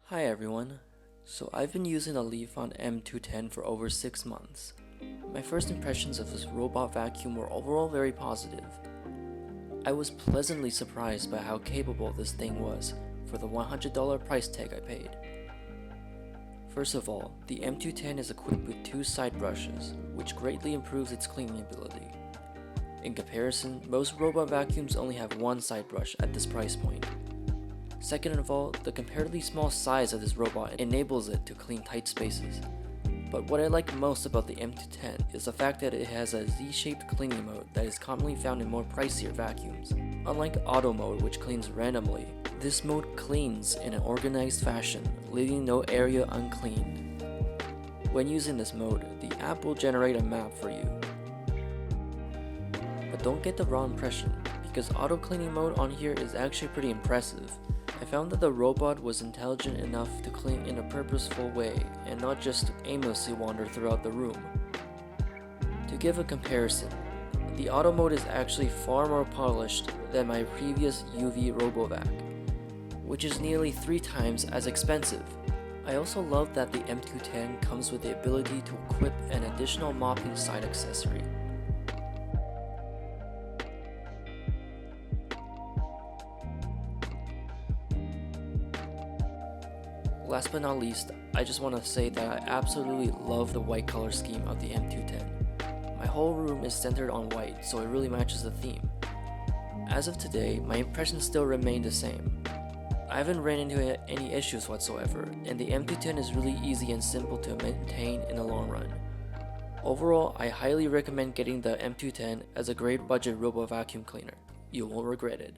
Hi everyone. So I've been using the Lefant M210 for over 6 months. My first impressions of this robot vacuum were overall very positive. I was pleasantly surprised by how capable this thing was for the $100 price tag I paid. First of all, the M210 is equipped with 2 side brushes, which greatly improves its cleaning ability. In comparison, most robot vacuums only have 1 side brush at this price point. Second of all, the comparatively small size of this robot enables it to clean tight spaces. But what I like most about the M210 is the fact that it has a Z-shaped cleaning mode that is commonly found in more pricier vacuums. Unlike auto mode, which cleans randomly, this mode cleans in an organized fashion, leaving no area uncleaned. When using this mode, the app will generate a map for you. But don't get the wrong impression, because auto cleaning mode on here is actually pretty impressive. I found that the robot was intelligent enough to clean in a purposeful way and not just aimlessly wander throughout the room. To give a comparison, the auto mode is actually far more polished than my previous UV RoboVac, which is nearly 3 times as expensive. I also love that the M210 comes with the ability to equip an additional mopping side accessory. Last but not least, I just want to say that I absolutely love the white color scheme of the M210. My whole room is centered on white, so it really matches the theme. As of today, my impressions still remain the same. I haven't ran into any issues whatsoever, and the M210 is really easy and simple to maintain in the long run. Overall, I highly recommend getting the M210 as a great budget robo vacuum cleaner. You won't regret it.